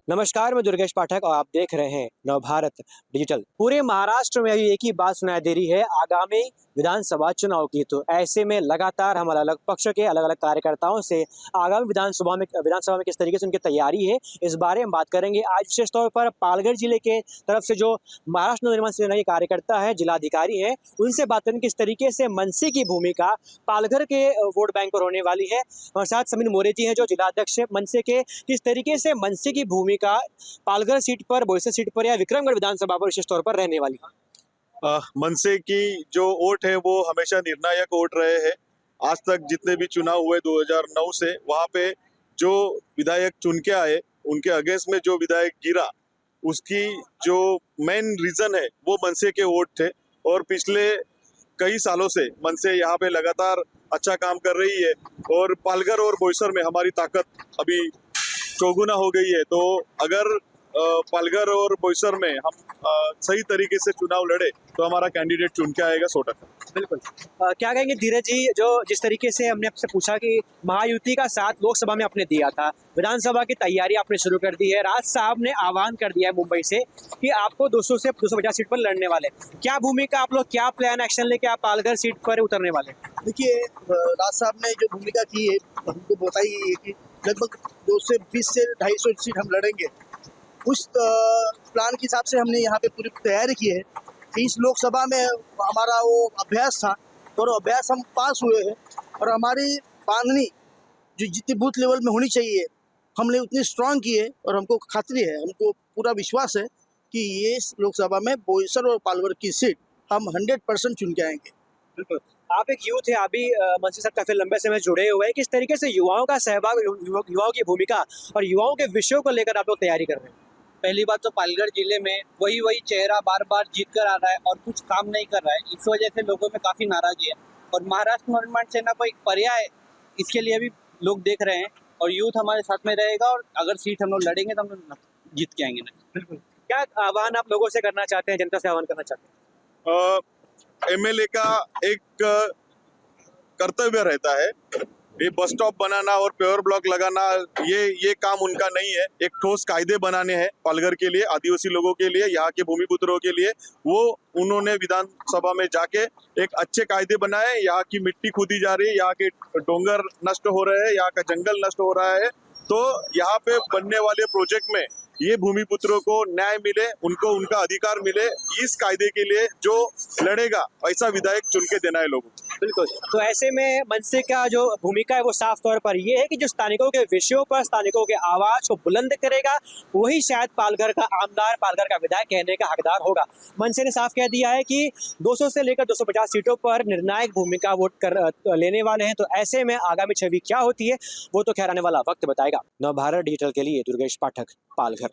नमस्कार, मैं दुर्गेश पाठक और आप देख रहे हैं नवभारत डिजिटल। पूरे महाराष्ट्र में अभी एक ही बात सुनाई दे रही है, आगामी विधानसभा चुनाव की। तो ऐसे में लगातार हम अलग अलग पक्ष के अलग अलग कार्यकर्ताओं से आगामी विधानसभा में किस तरीके से उनकी तैयारी है, इस बारे में बात करेंगे। आज विशेष तौर पर पालघर जिले के तरफ से जो महाराष्ट्र नवनिर्माण सेना के कार्यकर्ता है, जिलाधिकारी है, उनसे बात करेंगे किस तरीके से मनसे की भूमिका पालघर के वोट बैंक पर होने वाली है। और साथ समीर मोरे जी हैं जो जिलाध्यक्ष मनसे के, किस तरीके से मनसे की भूमिका पालघर सीट पर, बोईसर सीट पर या विक्रमगढ़ विधानसभा पर विशेष तौर पर रहने वाली है। मनसे की जो वोट है वो हमेशा निर्णायक वोट रहे हैं। आज तक जितने भी चुनाव हुए 2009 से, वहाँ पे जो विधायक चुन के आए, उनके अगेंस्ट में जो विधायक गिरा, उसकी जो मेन रीजन है वो मनसे के वोट थे। और पिछले कई सालों से मनसे यहाँ पे लगातार अच्छा काम कर रही है और पालघर और बोईसर में हमारी ताकत अभी चौगुना हो गई है। तो अगर पालघर और बोईसर में हम सही तरीके से चुनाव लड़े तो हमारा कैंडिडेट चुन के आएगा 100%। बिल्कुल। क्या कहेंगे धीरज जी, जो जिस तरीके से हमने आपसे पूछा कि महायुति का साथ लोकसभा में आपने दिया था, विधानसभा की तैयारी आपने शुरू कर दी है, राज साहब ने आह्वान कर दिया है मुंबई से कि आपको 200 से 250 सीट पर लड़ने वाले, क्या भूमिका आप लोग, क्या प्लान एक्शन लेके आप पालघर सीट पर उतरने वाले? देखिए, राज साहब ने जो भूमिका की है हमको बताई है कि लगभग 220 से 250 सीट हम लड़ेंगे। उस प्लान के हिसाब से हमने यहाँ पे पूरी तैयारी की है कि इस लोकसभा में हमारा वो अभ्यास था और अभ्यास हम पास हुए हैं और हमारी बांधनी जो जितनी बूथ लेवल में होनी चाहिए हमने उतनी स्ट्रांग की है और हमको खातरी है, हमको पूरा विश्वास है कि ये लोकसभा में बोईसर और पालघर की सीट हम 100% चुन के आएंगे। बिल्कुल। आप एक यूथ है, अभी मनसे साथ काफी लंबे समय जुड़े हुए हैं, किस तरीके से युवाओं का सहभाग, युवाओं की भूमिका और युवाओं के विषयों को लेकर आप लोग तैयारी कर रहे हैं? पहली बात तो पालघर जिले में वही चेहरा बार बार जीत कर आ रहा है और कुछ काम नहीं कर रहा है, इस वजह से लोगों में काफ़ी नाराजगी है। और महाराष्ट्र नवनिर्माण सेना को एक पर्याय इसके लिए भी लोग देख रहे हैं और यूथ हमारे साथ में रहेगा और अगर सीट हम लोग लड़ेंगे तो हम लोग जीत के आएंगे। बिल्कुल। क्या आह्वान आप लोगों से करना चाहते हैं, जनता से आह्वान करना चाहते हैं? एमएलए का एक कर्तव्य रहता है, ये बस स्टॉप बनाना और पेवर ब्लॉक लगाना ये काम उनका नहीं है। एक ठोस कायदे बनाने हैं पालघर के लिए, आदिवासी लोगों के लिए, यहाँ के भूमिपुत्रों के लिए। वो उन्होंने विधानसभा में जाके एक अच्छे कायदे बनाए। यहाँ की मिट्टी खोदी जा रही है, यहाँ के डोंगर नष्ट हो रहे हैं, यहाँ का जंगल नष्ट हो रहा है। तो यहाँ पे बनने वाले प्रोजेक्ट में ये भूमिपुत्रों को न्याय मिले, उनको उनका अधिकार मिले। इस कायदे के लिए जो लड़ेगा ऐसा विधायक चुन के देना है लोगों को। बिल्कुल। तो ऐसे में मनसे का जो भूमिका है वो साफ तौर पर ये है कि जो स्थानिकों के विषयों पर, स्थानिकों के आवाज को बुलंद करेगा, वही शायद पालघर का आमदार, पालघर का विधायक कहने का हकदार होगा। मनसे ने साफ कह दिया है कि 200 से लेकर 250 सीटों पर निर्णायक भूमिका वोट लेने वाले हैं। तो ऐसे में आगामी छवि क्या होती है वो तो खैर आने वाला वक्त बताएगा। नवभारत डिजिटल के लिए दुर्गेश पाठक, पालघर।